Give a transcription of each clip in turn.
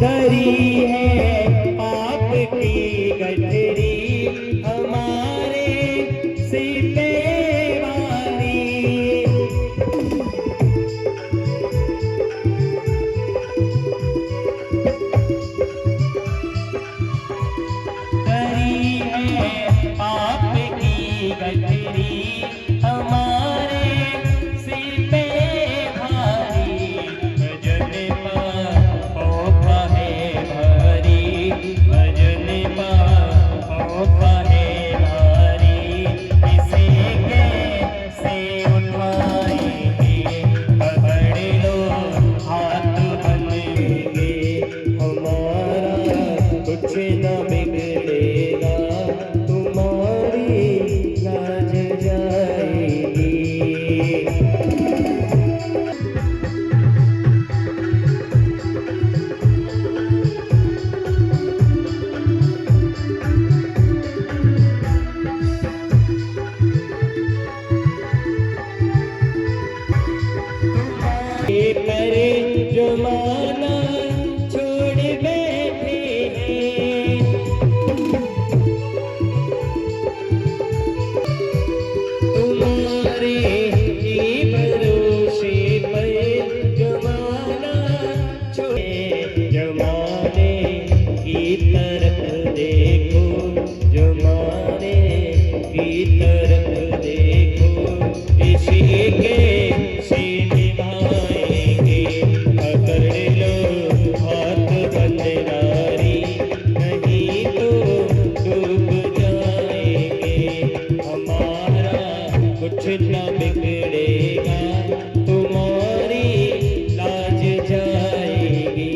धरी है पाप की गठरी हमारे सिर पे वाली। धरी है पाप की गठरी हमारे सिर पे भारी। भजन पापा है भारी, भजन पापा है भारी। इसे कैसे उठाएंगे, पकड़ लो हाथ बनेंगे। हमारा कुछ न बिगड़ेगा, तुम्हारी लाज जाएगी। ये करे जो माना छोड़ बैठे हैं। तुम्हारे ही भरोसे पर जमाना छोड़े। जमाने की तरफ देखो, जमाने की तरफ देखो। इसी के से निभाएंगे, पकड़ लो हाथ बंदरारी। नहीं तो डूब जाएंगे, हमारा कुछ न बिगड़ेगा, तुम्हारी लाज जाएगी।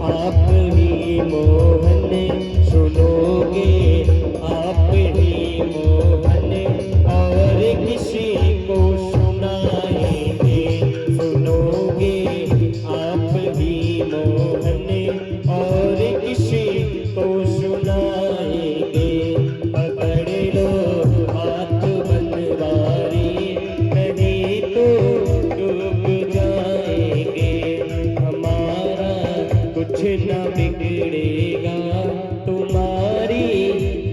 आप ही मोहन सुनोगे, आप ही मोहन और किसी को सुनाएंगे। सुनोगे आप ही मोहन और किसी को सुनाएंगे। पकड़ लो हाथ बनवारी, नहीं तो डूब जाएंगे। हमारा कुछ न बिगड़ेगा, तुम्हारी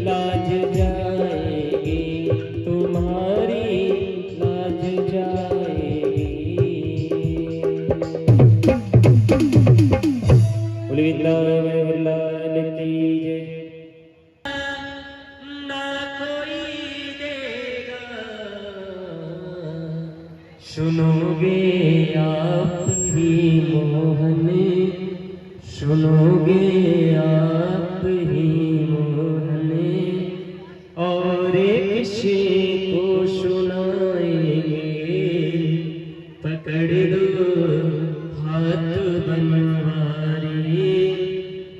लाज जाएगी, तुम्हारी लाज जाएगी। बोलिए वृंदावन की जय। ना कोई देगा, सुनोगे आप ही मोहन, सुनोगे आप ही मोहन और किसी को सुनाएंगे। पकड़ लो हाथ बनवारी,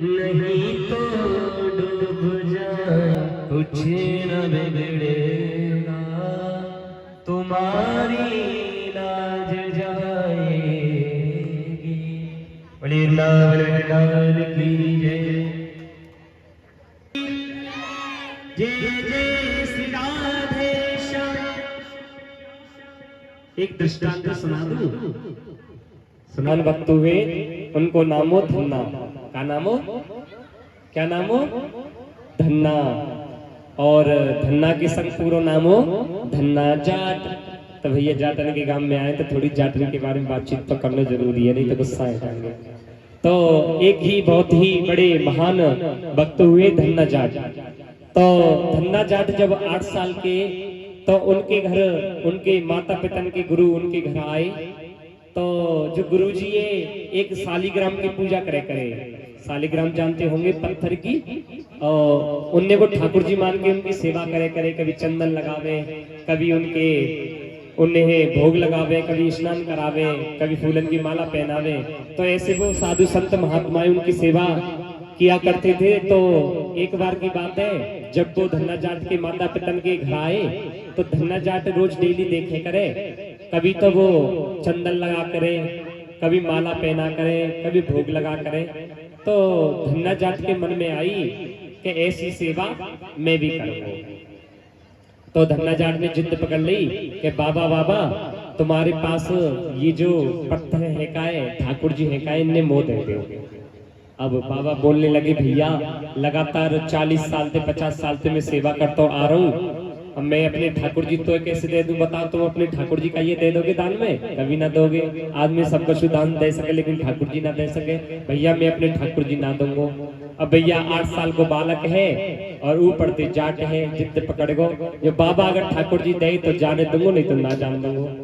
नहीं तो डूब जाए। कुछ न बिगड़ेगा, तुम्हारी लाज जाएगी। बोलिए वृंदावन की जय। जय जय श्री राधे श्याम। एक दृष्टांत सुना दूं। सुनान भक्त हुए, उनको नामो धन्ना। क्या नामो, क्या नामो? धन्ना। और धन्ना के संग पूरा नामो धन्ना जाट। तो भैया जाटन के गांव में आए तो थोड़ी जाटन के बारे में बातचीत तो करना जरूरी है, नहीं तो गुस्सा आ जाएंगे। तो एक ही बहुत ही बड़े महान भक्त हुए धन्ना जाट। तो धन्ना जाट जब 8 साल के, तो उनके घर उनके माता पिता के गुरु उनके घर आए। तो जो गुरुजी एक शालिग्राम की पूजा करे। शालिग्राम जानते होंगे, पत्थर की। और उनने वो ठाकुर जी मान के उनकी सेवा करे। कभी चंदन लगावे, कभी उनके उन्हें भोग लगावे, कभी स्नान करावे, कभी फूलन की माला पहनावे। तो ऐसे वो साधु संत महात्माएं उनकी सेवा किया करते थे। तो एक बार की बात है, जब वो धन्ना जाट के माता पिता के घर आए तो धन्ना जाट रोज डेली देखे करे, कभी तो वो चंदन लगा करे, कभी माला पहना करे, कभी भोग लगा करे। तो धन्ना जाट के मन में आई कि ऐसी सेवा मैं भी करूंगा। तो धन्ना जाट ने जिद पकड़ ली कि बाबा बाबा तुम्हारे पास ये जो पत्थर है का है, ठाकुर जी है का है, इन्हें मोह दे दो। अब बाबा बोलने लगे, भैया लगातार 40 साल से 50 साल से मैं सेवा करता आ रहा हूँ, अब मैं अपने ठाकुर जी तो कैसे दे दूं बताओ। तुम अपने ठाकुर जी का ये दे दोगे दान में? कभी ना दोगे। आदमी सब कुछ दान दे सके लेकिन ठाकुर जी ना दे सके। भैया मैं अपने ठाकुर जी ना दूंगा। अब भैया 8 साल को बालक है और ऊपर से जाट है, जिद पकड़ गो जो बाबा अगर ठाकुर जी दे तो जाने दूंगा, नहीं तो ना जान दूंगा।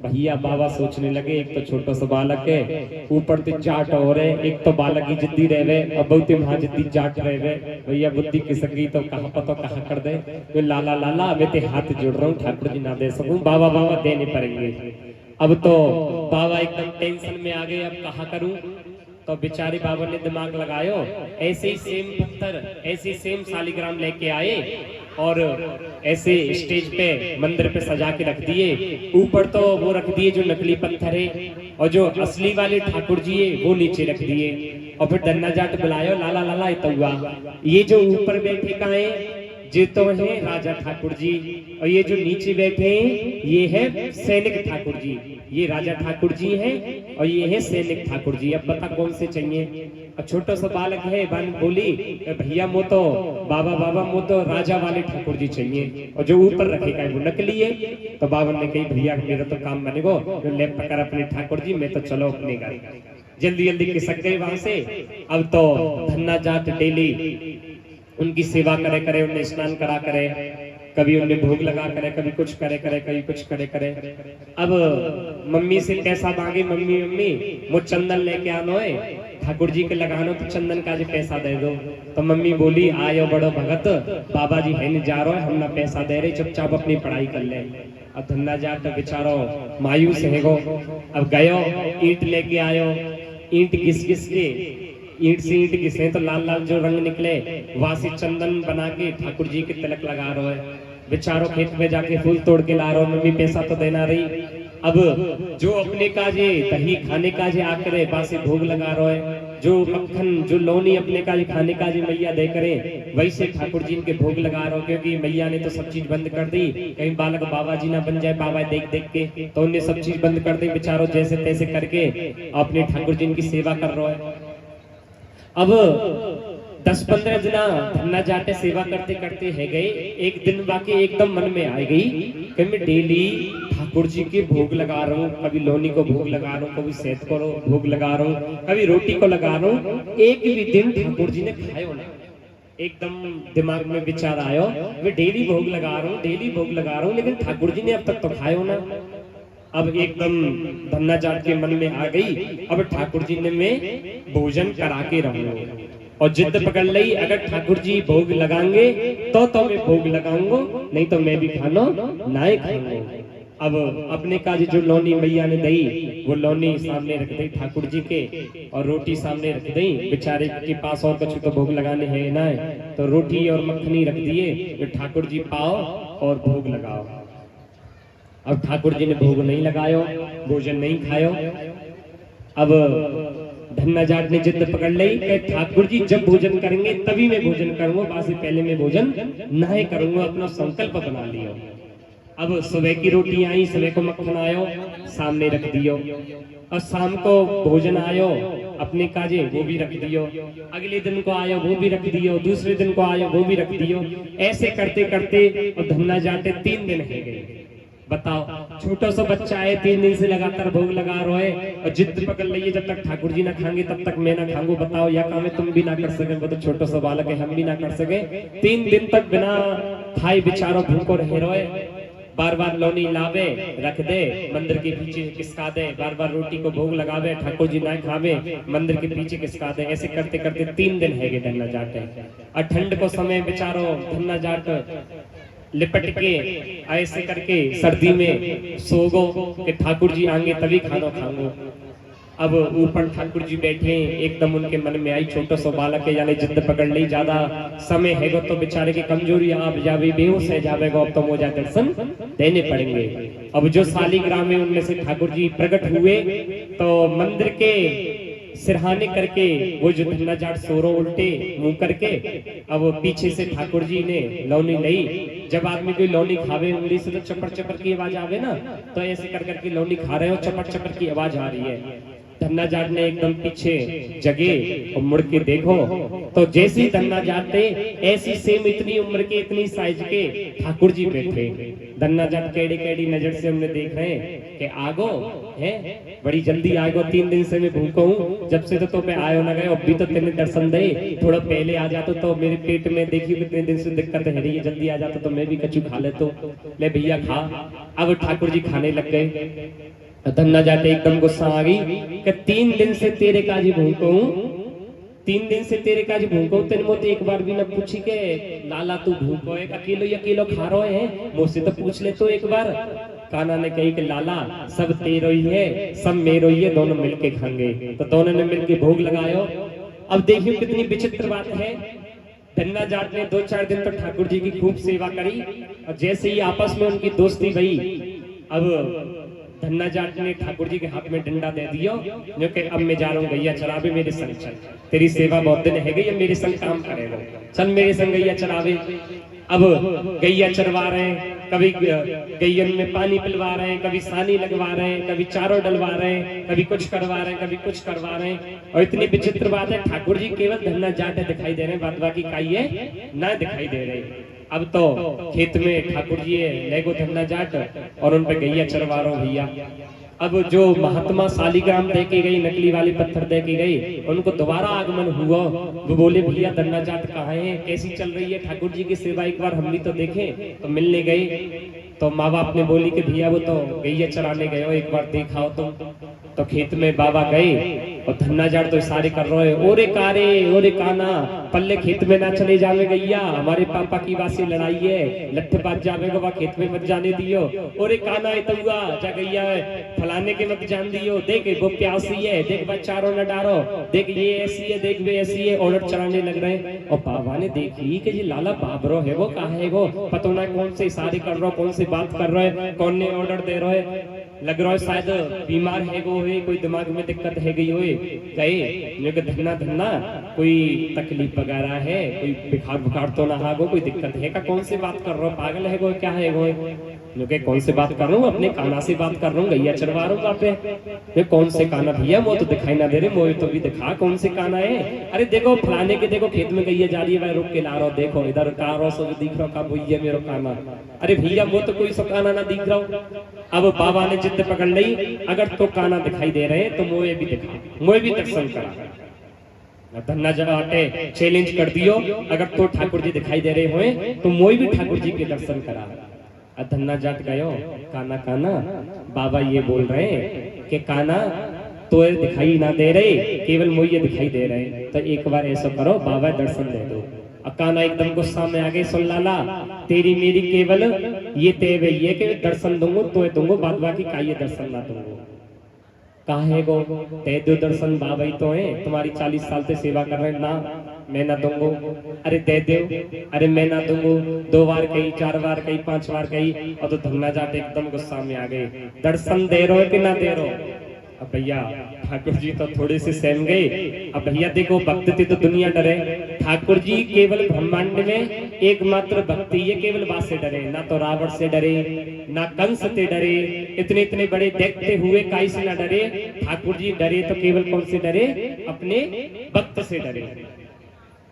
भैया बाबा सोचने लगे, एक तो छोटा सा बालक है, ऊपर से जाट और है, एक तो बालक ही जिद्दी रहे और बहुत ही महाजिद्दी जाट रहे। भैया बुद्धि किसकी तो कहाँ पता कहाँ कर दे। तो लाला लाला मैं ते हाथ जोड़ रहा हूँ, ठाकुर जी ना दे सकूं, बाबा बाबा देने पड़ेंगे। अब तो बाबा एकदम टेंशन में आ गए, अब कहाँ करूं। तो बेचारे बाबा ने दिमाग लगायो, ऐसे ही सेम पत्थर, ऐसे सेम शालिग्राम लेके आए और ऐसे स्टेज पे मंदिर पे सजा के रख दिए। ऊपर तो वो रख दिए जो नकली पत्थर है और जो असली वाले ठाकुर जी है वो नीचे रख दिए। और फिर धन्ना जाट बुलायो, लाला लाला तो हुआ, ये जो ऊपर बैठे का है ये तो है राजा ठाकुर जी, और ये जो नीचे बैठे हैं ये है सैनिक ठाकुर जी। ये राजा ठाकुर जी है और ये है सैनिक ठाकुर जी। अब बता कौन से चाहिए? अब छोटा सा बालक है, बान बोली भैया मो तो बाबा बाबा मो तो राजा वाले ठाकुर जी चाहिए, और जो ऊपर रखेगा वो नकली है। तो बाबा ने कही भैया मेरा तो काम बनेगो, जो ले पकड़ अपने ठाकुर जी, मैं तो चलो अपने घर। जल्दी जल्दी खिसक गए वहां से। अब तो धन्ना जाट डेली उनकी सेवा करे करे, उन्हें स्नान करा करे, कभी उन्हें भोग लगा करे, कभी कुछ करे करे, कभी कुछ करे करे। अब मम्मी से पैसा मांगे, मम्मी मम्मी वो चंदन लेके आनो है, ठाकुर जी के लगानो तो चंदन का जो पैसा दे दो। तो मम्मी बोली आयो बड़ो भगत, बाबा जी है नहीं जा रहा है, हम ना पैसा दे रहे, चुपचाप अपनी पढ़ाई कर ले। अब धन्ना जाट बेचारो मायूस है गो। अब गयो ईंट लेके आयो, ईंट घिस घिस के, ईंट से ईंट घिसे तो लाल लाल जो रंग निकले, वहां से चंदन बना के ठाकुर जी के तिलक लगा रहा है। बेचारो खेत में जाके फूल तोड़ के ला रहा हो, मम्मी पैसा तो देना रही। अब जो अपने काजे दही खाने काजे आकर बासे भोग लगा रहा है, जो मक्खन जो लौनी अपने काजे खाने काजे मैया दे करे, वैसे ठाकुर जी के भोग लगा रहा हो, क्योंकि मैया ने तो सब चीज बंद कर दी, कहीं बालक बाबा जी ना बन जाए बाबा देख देख के, तो उन्हें सब चीज बंद कर दी। बेचारो जैसे तैसे करके अपने ठाकुर जी की सेवा कर रहा है। अब 10-15 जना धन्ना जाटे सेवा करते करते है गए। एक दिन बाकी एकदम मन में आ गई कि मैं डेली ठाकुर जी के भोग लगा रहा हूँ, कभी लोनी को भोग लगा रहा हूँ, कभी सेत को भोग लगा रहा हूँ, कभी रोटी को लगा रहा हूँ, एक भी दिन ठाकुर जी ने खायो ना। एकदम दिमाग में विचार आयो, मैं डेली भोग लगा रहा हूँ, डेली भोग लगा रहा हूँ, लेकिन ठाकुर जी ने अब तक तो खायो ना। अब एकदम धन्ना जाट के मन में आ गई, अब ठाकुर जी ने मैं भोजन करा के रहूंगा। और जिद पकड़ ली, अगर ठाकुर जी भोग लगाएंगे तो मैं भोग लगाऊंगा, नहीं तो मैं भी खानो ना खाऊंगा। अब अपने का जो लौनी मैया ने दी, वो लौनी सामने रख दी ठाकुर जी के, और रोटी सामने रख दी। बेचारे के पास और कुछ तो भोग लगाने हैं ना, तो रोटी और मक्खनी रख दिए, ठाकुर जी पाओ और भोग लगाओ। अब ठाकुर जी ने भोग नहीं लगायो, भोजन नहीं खायो। अब धन्ना जाट ने जिद पकड़ ली कि ठाकुर जी जब भोजन करेंगे तभी मैं भोजन करूंगा, बाकी पहले मैं भोजन नहीं करूंगा, अपना संकल्प बना लियो। अब सुबह की रोटी आई, सुबह को मक्खन आयो, सामने रख दियो, और शाम को भोजन आयो अपने काजे वो भी रख दियो, अगले दिन को आयो वो भी रख दियो, दूसरे दिन को आयो वो भी रख दियो। ऐसे करते करते और धन्ना जाटे 3 दिन है गए। बताओ, छोटा सा बच्चा है, 3 दिन से लगातार भोग लगा रहा है, और जिद पकड़ ली जब तक ठाकुर जी ना खाएंगे तब तक मैं ना खाऊंगा। बताओ, या काम तुम भी ना कर सके, वो तो छोटा सा बालक है, हम भी ना कर सके। 3 दिन तक बिना खाए बेचारो भूखो रहे रोए। बार बार लौनी लावे रख दे, मंदिर के पीछे किसका दे, बार बार रोटी को भोग लगावे, ठाकुर जी ना खावे, मंदिर के पीछे किसका दे। ऐसे करते करते 3 दिन है धन्ना जाट। और ठंड को समय बेचारो धन्ना जाट लिपट के ऐसे करके सर्दी में सोगो कि ठाकुर जी आएंगे तभी खाना खाऊंगो। अब ऊपर ठाकुर जी बैठे, एकदम उनके मन में आई छोटा सा बालक के जाने जिद पकड़ ली, ज्यादा समय है तो बेचारे की कमजोरी आप जावे बेहोश है जावेगा, अब तो मोजा दर्शन देने पड़ेंगे। अब जो शालिग्राम में उनमें से ठाकुर जी प्रकट हुए तो मंदिर के सिरहाने करके वो जो धन्ना जाट सोरो उल्टे मुंह करके, अब पीछे से ठाकुर जी ने लौनी ली। जब आदमी कोई लौनी खावे उंगली से तो चपर चपर की आवाज आवे ना, तो ऐसे कर करके लौनी खा रहे हो, चपर चपर की आवाज आ रही है। धन्ना जाट ने एकदम पीछे जगे और मुड़ के देखो तो जैसी धन्ना जाट थे ऐसी सेम इतनी उम्र के इतनी साइज के ठाकुर जी बैठे। धन्ना जाट केड़ी केड़ी नजर से हमने देख रहे हैं कि आगो है बड़ी जल्दी आगो, 3 दिन से मैं भूखा हूँ, जब से तो मैं आयो ना गए, अभी तो तेने दर्शन दे, थोड़ा पहले आ जाता तो मेरे पेट में देखिए कितने दिन से दिक्कत है रही है, जल्दी आ जाता तो मैं भी कचू खा लेता। ले भैया खा। अब ठाकुर जी खाने लग गए। धन्ना जाटे एकदम गुस्सा आ गई कि 3 दिन से तेरे काजी भूखो हूँ, 3 दिन से तेरे काजी भूखो हूँ, तेरे मोते एक बार भी न पूछी के लाला तू भूखो है अकेलो खा रहे है, मुझसे तो पूछ ले तो एक बार। कान्हा ने कही कि लाला सब तेरो ही है, सब मेरो ही है, दोनों मिलके खाएंगे। तो दोनों ने मिलके भोग लगायो। अब देखियो कितनी विचित्र बात है। धन्ना जाट ने 2-4 दिन तक ठाकुर जी की खूब सेवा करी और जैसे ही आपस में उनकी दोस्ती गई, अब धन्ना जाट ने ठाकुर जी के हाथ में डंडा दे दिया जो कि अब मैं जा रहा हूँ गैया चरावे मेरे संग चल, तेरी सेवा बहुत दिन है गई, मेरे संग काम करेगा, चल मेरे संग गैया चरावे। अब गैया चरवा रहे हैं, कभी गैयन में पानी पिलवा रहे हैं, कभी सानी लगवा रहे हैं, कभी चारों डलवा रहे हैं, कभी कुछ करवा रहे हैं, कभी कुछ करवा रहे हैं। और इतनी विचित्र बात है ठाकुर जी केवल धन्ना जाट दिखाई दे रहे हैं, बाद बाकी काई ना दिखाई दे रहे। अब तो खेत में ठाकुर जी लेगो धन्ना जाट और उन पे गैया चरवा रहा भैया। अब जो महात्मा शालिग्राम दे के गई, नकली वाली पत्थर दे के गई, उनको दोबारा आगमन हुआ। वो बोले भैया धन्ना जाट कहाँ है, कैसी चल रही है ठाकुर जी की सेवा, एक बार हम भी तो देखें। तो मिलने गए तो माँ बाप ने बोली कि भैया वो तो गैया चराने गए हो, एक बार देखाओ तुम। तो खेत में बाबा गए और धन्ना जाट तो इशारे कर रहे हैं, ओरे कारे ओरे काना पल्ले खेत में ना चले जावे गैया, हमारे पापा की वासी लड़ाई है, लट्ठे बाज जावेगा वह खेत में मत जाने दियो। ओरे काना इतुआ जा गैया फलाने के मत जान दियो, देख वो प्यासी है, देख बच्चारों न डारो, देख ये ऐसी है, देख वे ऐसी है, ऑर्डर चलाने लग रहे हैं। और बाबा ने देखी कि जी लाला बाबरो है वो कहाँ है, वो पता ना कौन से इशारे कर रहा, कौन से बात कर रहे हैं, कौन ने ऑर्डर दे रहे है, लग रहा है शायद बीमार है वो है, कोई दिमाग में दिक्कत है गई होए। कहे धन्ना धन्ना कोई तकलीफ वगैरह है, कोई बुखार तो ना हागो, कोई दिक्कत है का, कौन से बात कर रहा हो, पागल है वो क्या है वो, जो के कौन से बात कर रहा हूँ, अपने काना से बात कर रहा हूँ, गैया चरवा रहा हूँ पे। कौन से काना भैया, वो तो दिखाई ना दे रहे, मोए तो भी दिखा कौन से काना है। अरे देखो फलाने के, देखो खेत में गैया जा रही है, वह रुक के ला रहा हो, देखो इधर कारो सब दिख रहा का भैया मेरो काना। अरे भैया वो तो कोई सो काना ना दिख रहा हो। अब बाबा ने जिद पकड़ ली, अगर तो काना दिखाई दे रहे तो मोए भी दिखा, मोए भी दर्शन करा। धन्ना जाटे चैलेंज कर दियो, अगर तो ठाकुर जी दिखाई दे रहे हुए तो मोए भी ठाकुर जी के दर्शन करा। धन्ना जाट गयो, काना काना बाबा ये बोल रहे कि काना तो दिखाई ना दे रहे, केवल मोये दिखाई दे रहे, तो एक बार ऐसा करो बाबा दर्शन दे दो। काना एकदम गुस्सा में आ गए, सुन लाला तेरी मेरी केवल ये तय वही है कि दर्शन दूंगो तो दूंगो, बाद बाकी का ये दर्शन ना दूंगो। काहे गो तय दो दर्शन बाबा ही तो है, तुम्हारी 40 साल से सेवा कर रहे ना, मैं ना दूंगो। अरे दे दे, अरे मैं ना दूंगो। 2 बार कही, 4 बार कही, 5 बार कही, और तो धन्ना जाट एकदम गुस्सा में आ गए, दर्शन दे रहे हो कि ना दे रहे हो। अब भैया ठाकुर जी तो थोड़े से सहम गए। अब भैया देखो भक्त थे तो दुनिया डरे, ठाकुर जी केवल ब्रह्मांड में एकमात्र भक्ति है, केवल बात से डरे, ना तो रावण से डरे, ना कंस से डरे, इतने इतने बड़े देखते हुए काई से ना डरे। ठाकुर जी डरे तो केवल कौन से डरे, अपने भक्त से डरे।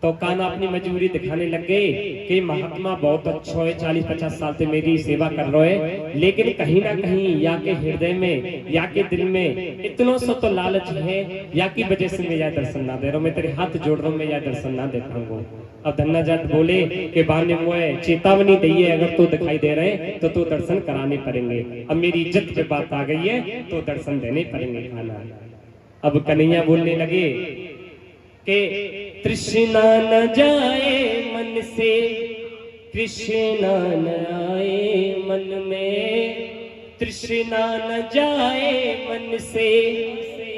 तो काना अपनी मजबूरी दिखाने लग गए कि महात्मा बहुत अच्छा है, 40-50 साल से मेरी सेवा कर रहे है, लेकिन कहीं ना कहीं या के हृदय में या के दिल में इतना सा तो लालच है, या की वजह से मैं यह दर्शन ना दे रहा हूँ, मैं तेरे हाथ जोड़ रहा हूँ, मैं यह दर्शन ना दे पाऊंगा। अब धन्ना जाट बोले कि बाने मुए चेतावनी दी है, अगर तो दिखाई दे रहे तो तू दर्शन कराने पड़ेंगे, अब मेरी इज्जत पे बात आ गई है तो दर्शन देने पड़ेंगे काना। अब कन्हैया बोलने लगे कि तृष्णा न जाए मन से, कृष्णा न आए मन में, तृष्णा न जाए मन से,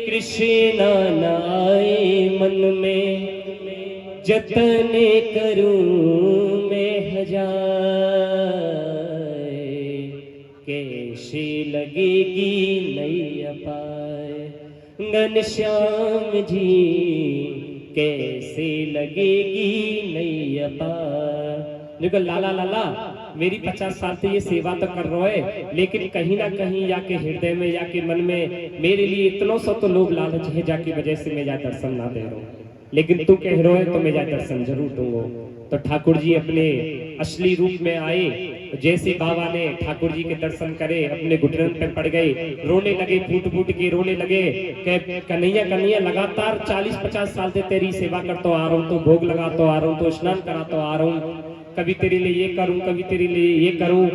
कृष्णा न आए मन में, जतने करूं मैं हजार, कैसे लगेगी नैया पार। घनश्याम जी कैसे लगेगी नैया पार। देखो लाला लाला मेरी 50 साल से ये सेवा तो कर रहे है, लेकिन कहीं ना कहीं जाके हृदय में जाके मन में मेरे लिए इतनो सो तो लोभ लालच है, जाकी वजह से मैं जा दर्शन ना दे रहा हूँ, लेकिन तू कह रहे हो तो मैं जा दर्शन जरूर दूंगा। तो ठाकुर जी अपने असली रूप में आए, जैसे बाबा ने ठाकुर जी के दर्शन करे अपने घुटनों पे पड़ गए, रोने लगे, फूट फूट के रोने लगे। कन्हैया कन्हैया लगातार 40-50 साल से तेरी सेवा करता आ रहा हूँ, तो भोग लगाता आ रहा हूँ, तो स्नान कराता आ रहा हूँ, कभी तेरे लिए ये करूं, कभी तेरे लिए ये करूं,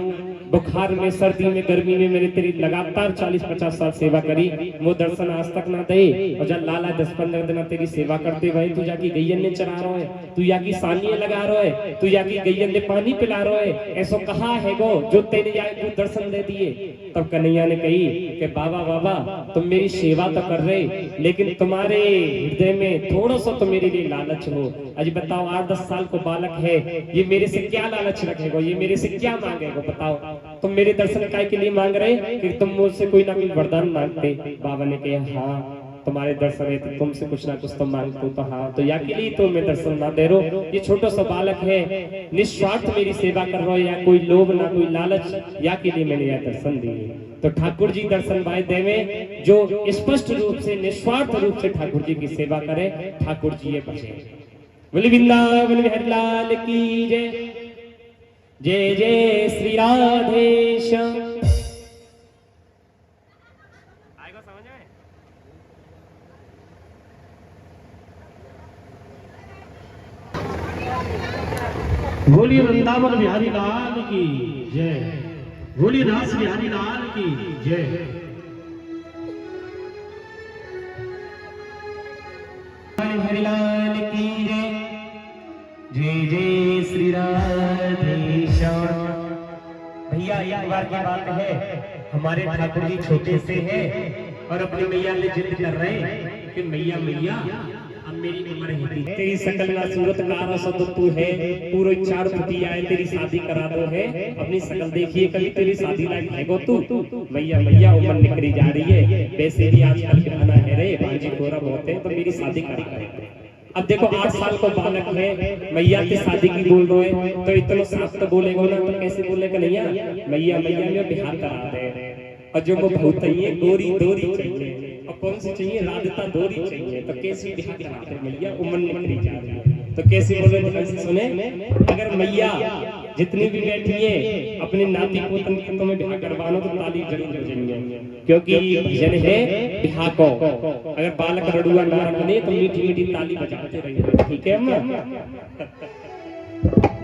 बुखार में, सर्दी में, गर्मी में मैंने तेरी लगातार 40-50 साल सेवा करी, वो दर्शन आज तक ना दे। और जब लाला 10-15 दिन तेरी सेवा करते भाई, तू जाके गैयन ने चरा रहा है, तू जाके सानिये लगा रहा है, तू जाके गैयन ने पानी पिला रहा है, ऐसा कहा है गो जो तेरे जाए तू दर्शन दे दिए। तब कन्हैया ने कही कि बाबा बाबा तुम मेरी सेवा तो कर रहे, लेकिन तुम्हारे हृदय में थोड़ा सा तो मेरे लिए लालच हो। आज बताओ 8-10 साल को बालक है, ये मेरे से क्या लालच रखेगा, ये मेरे से क्या मांगेगा बताओ। तुम मेरे दर्शन काय के लिए मांग रहे कि तुम मुझसे कोई ना कोई वरदान मांगते। बाबा ने कहा हाँ तुम्हारे दर्शन है तो तुमसे कुछ ना कुछ तो मांगते तो हाँ, तो या के लिए तो मैं दर्शन ना दे रहा। ये छोटा सा बालक है, निस्वार्थ मेरी सेवा कर रहा है, या कोई लोभ ना कोई लालच, या के लिए मैंने यह दर्शन दिए। तो ठाकुर जी दर्शन भाई देवे जो स्पष्ट रूप से निस्वार्थ रूप से ठाकुर जी की सेवा करे, ठाकुर जी ये बचे। बोले वृंदावन बिहारी लाल की जय, जय जय श्री राधेश्याम। आएगा समझ में? बोलिए वृंदावन बिहारी लाल की जय, बोलिए रास बिहारी लाल की जय। बिहारी लाल की जय, जय जय श्री राधेश्याम। भैया एक बार की बात है, हमारे ठाकुर जी छोटे से हैं और अपनी मैया ने जिद कर रहे हैं कि मैया मैया अब मेरी उम्र है, तेरी सकल ना सूरत नारा सो तो तू है, पूरे 4 फुटी आए तेरी शादी करा दो है, अपनी शकल देखिए कभी तेरी शादी लायक है गो तू। मैया मैया उम्र निकली जा रही है, वैसे भी आजकल गाना है रे भांजी कोरा बहुत है, तो मेरी शादी करा दे। अब देखो 8 साल को बालक है, मैया की शादी की बोल रहे हैं, तो इतना साफ तो बोलेगा ना, तो कैसे बोलेगा नैया मैया मैया में बिहार करा दे। और जो वो बहुत चाहिए गोरी दोरी चाहिए, और कौन सी चाहिए राधिका दोरी चाहिए, तो कैसे बिहार करा दे मैया उम्र निकली जा रही है। तो कैसे बोल रहे थे सुने, अगर मैया जितनी भी बैठी है अपने नाती पोतन की तुम्हें बिहार करवाना तो ताली जरूर बजेंगे, क्योंकि भजन है बिहार को। अगर बालक रड़ुआ ना बने तो मीठी मीठी ताली बजाते रहिए, ठीक है अम्मा।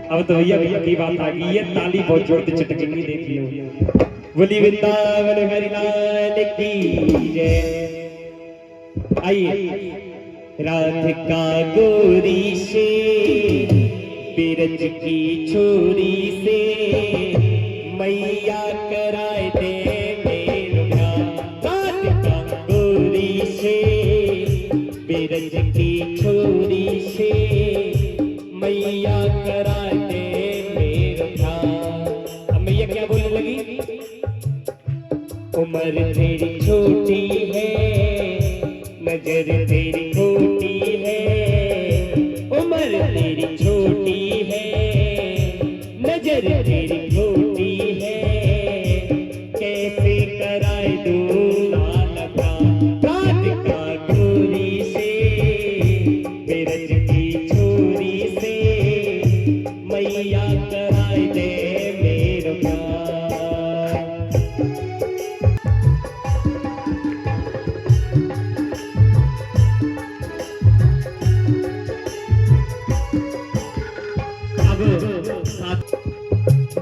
अब तो भैया भैया की बात आ गई है, ताली बहुत जोर से चटकेंगी, देख लो। बोली वृंदावन बिहारी लाल की जय। आइए राधिका गोरी से बिरज की छोरी से, मैया कराए दे मेरा। राधिका गोरी से बिरज की छोरी से, मैया कराए दे मेरा। अब मैया क्या बोलने लगी, उम्र तेरी छोटी है, नजर तेरी खोटी है, उम्र तेरी छोटी है, नजर तेरी खोटी है, कैसे कराए दूं लालका। राधिका गोरी से बिरज की छोरी से, मैया कराए दे मेरा प्यार।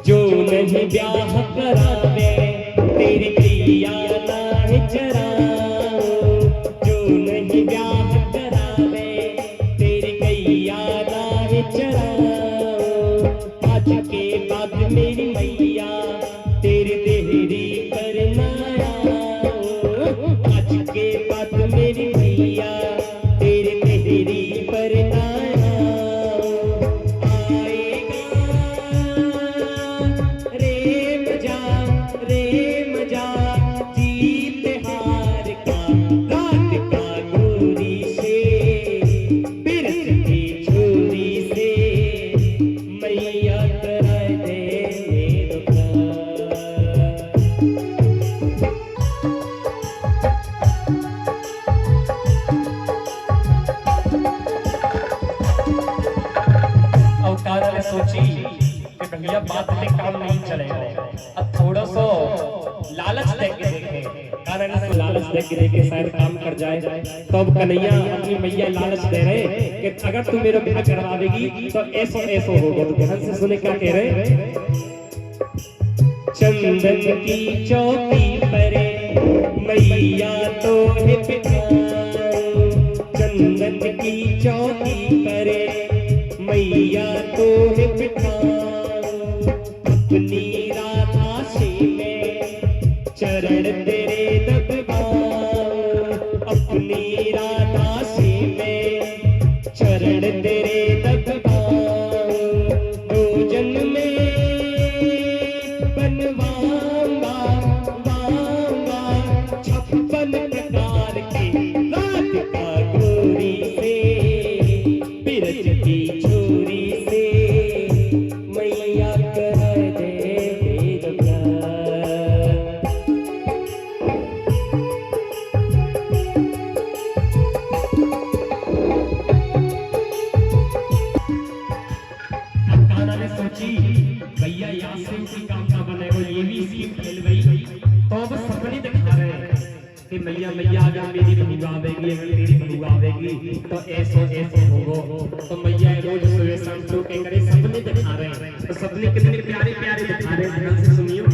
जो नहीं ब्याह करावे तेरी प्रिया नाहि चराओ, जो नहीं ब्याह करावे तेरी गैया नाहि चराओ। आज के दे कि देखे शायद काम कर जाए। तो अब कन्हैया अपनी मैया लालच दे रहे कि अगर तू मेरा ब्याह करवावेगी तो ऐसो ऐसो होगा। तो ध्यान से सुने क्या कह रहे। चंदन की चौकी परे मैया तो है बिठाओ, चंदन की चौकी परे मैया तो है बिठाओ, अपनी राधा से में चरण तेरे दबाओ, अपनी राधा से में चरण तेरे दबाओ, दो जन्म में बनवाऊंगा वाऊंगा 56 प्रकार के राधिका गोरी से, बिरज की छोरी से मैया कर दे मेरा प्यार। अब कान्हा ने सोची भैया यहाँ से उसी काम का बनेगा, ये भी स्कीम खेल गई। तो अब सपने दिखा रहे हैं कि मैया मैया अगर मेरी बहू आवेगी, अगर मेरी बहू आवेगी तो ऐसो ऐसो होगो। तो मैया रोज सुबह शाम सो के करे सपने दिखा रहे हैं। तो सपने कितने प्यारे प्यारे दिखा रहे हैं, ध्यान से सुनियो।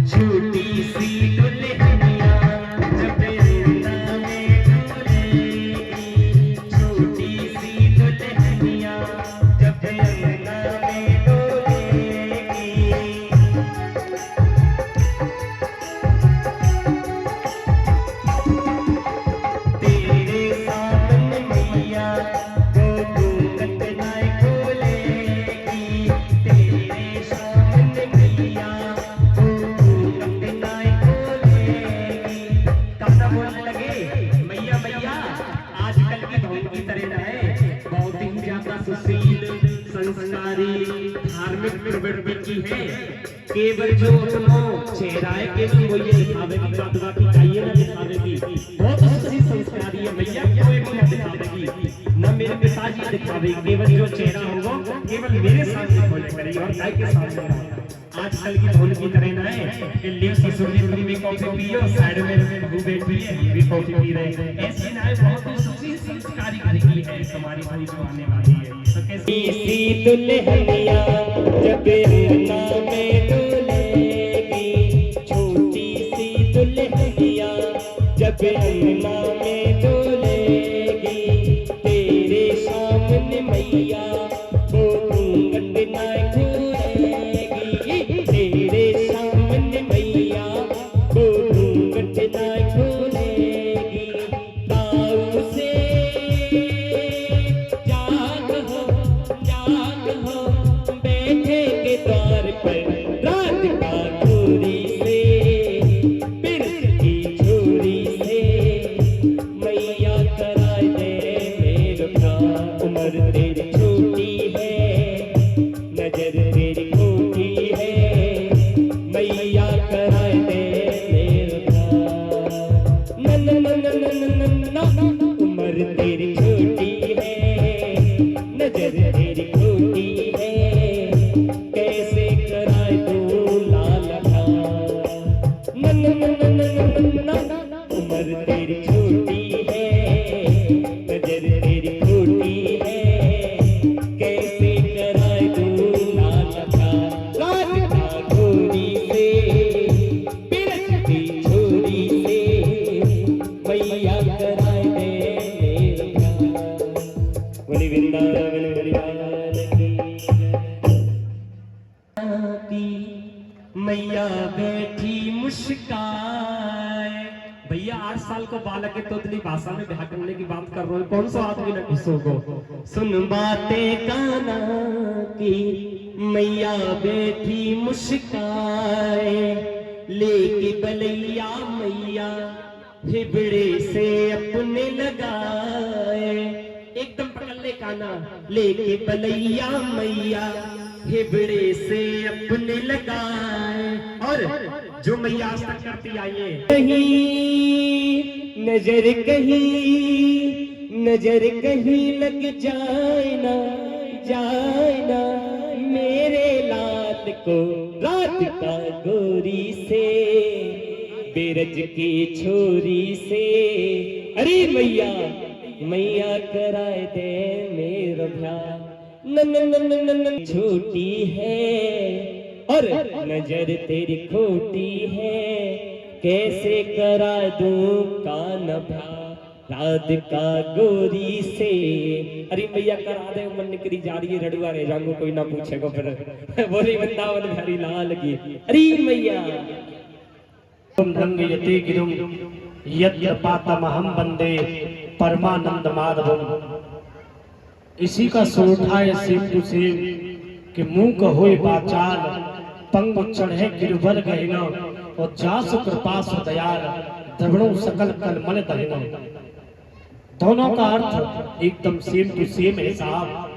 छोटी सी दुल्हनिया जब अंगना में डोलेगी, छोटी सी दुल्हनिया जब अंगना में डोलेगी, तेरे सामने मैया वो घूंघट ना खोलेगी, तेरे सामने मैया वो घूंघट ना खोलेगी। कान्हा बोलने लगे मैया मैया आजकल की बहू की तरह न है, बहुत ही ज्यादा सुशील संस्कारी धार्मिक प्रवृत्ति की है। केवल जो अपना चेहरा है केवल वो ये दिखावेगी, बात बाकी चाहिए ना दिखावेगी। बहुत सुशील संस्कारी है मैया, कोई भी ना दिखावेगी, न मेरे पिताजी दिखावेगी, केवल जो चेहरा होगा केवल मेरे सामने खोले करेगी और गाय के सामने। आजकल की बहू की तरह ना है कि लीव ससुरी में कॉफी पियो, साइड में बहू बैठी है ये भी कॉफी पी रहे हैं, ऐसी ना है। बहुत ही सुशील संस्कारी घड़ी है हमारी बहू जो आने वाली है। तो कैसी दुल्हनिया जब अंगना में डोलेगी, छोटी सी दुल्हनिया जब अंगना में डोलेगी, तेरे सामने मैया वो घूंघट ना खोलेगी, तेरे सामने मैया वो घूंघट ना खोलेगी। ताऊ से जाग हो बैठे के द्वार पर राधिका गोरी से, बिरज की छोरी से मैया कराए दे मेरा प्यार। उम्र तेरी छोटी है, नजर तेरी खोटी है, मैया कराए दे मेरा प्यार। न न न न न न न, उम्र तेरी छोटी है, नजर तेरी खोटी है, कैसे कराए तू लाल प्यार। न न न न न न, उम्र तेरी छोटी है, नजर तेरी खोटी है, कैसे कराए तू लाल प्यार। राधिका गोरी से, बिरज की छोरी से मैया कराए दे मेरा प्यार। बोली वृंदावन बलिहारी की मैया बैठी मुस्काए। भैया 8 साल को बालक है, तोतली भाषा में ब्याह करने की बात कर रहे हो, कौन सा आदमी न खुश होगो। सुन बातें कान्हा की मैया बैठी मुस्काए, लेके बलैया मैया हिबड़े से अपने लगाए। एकदम पकड़ ले कान्हा, लेके बलैया मैया हिबड़े से अपने लगाए। और जो मैया आज तक करती आई है, कहीं नजर कहीं लग जाए ना मेरे लाल लाल को राधिका गोरी से, बेरज की छोरी से। अरे मैया मैया कराए दे मेरा ब्याह, न छोटी है और नजर तेरी खोटी है, कैसे करा दूं कान भा राधिका गोरी से। अरे मैया करा दे, मन निकली जा रही है, रड़ुआ रह जाऊंगा, कोई ना पूछेगा फिर। बोली वृंदावन बिहारी लाल की। अरे मैया रंग यते गिरुम यत्र पातमहम वंदे परमानंद माधवम। इसी का सोठा है सेम टू सेम कि मुंह का होए बाचाल, पंग चढ़े गिरवर गहिना, और जासु कृपा दयाल द्रवणों सकल कलमल दहिना। दोनों का अर्थ एकदम सेम टू सेम है साहब।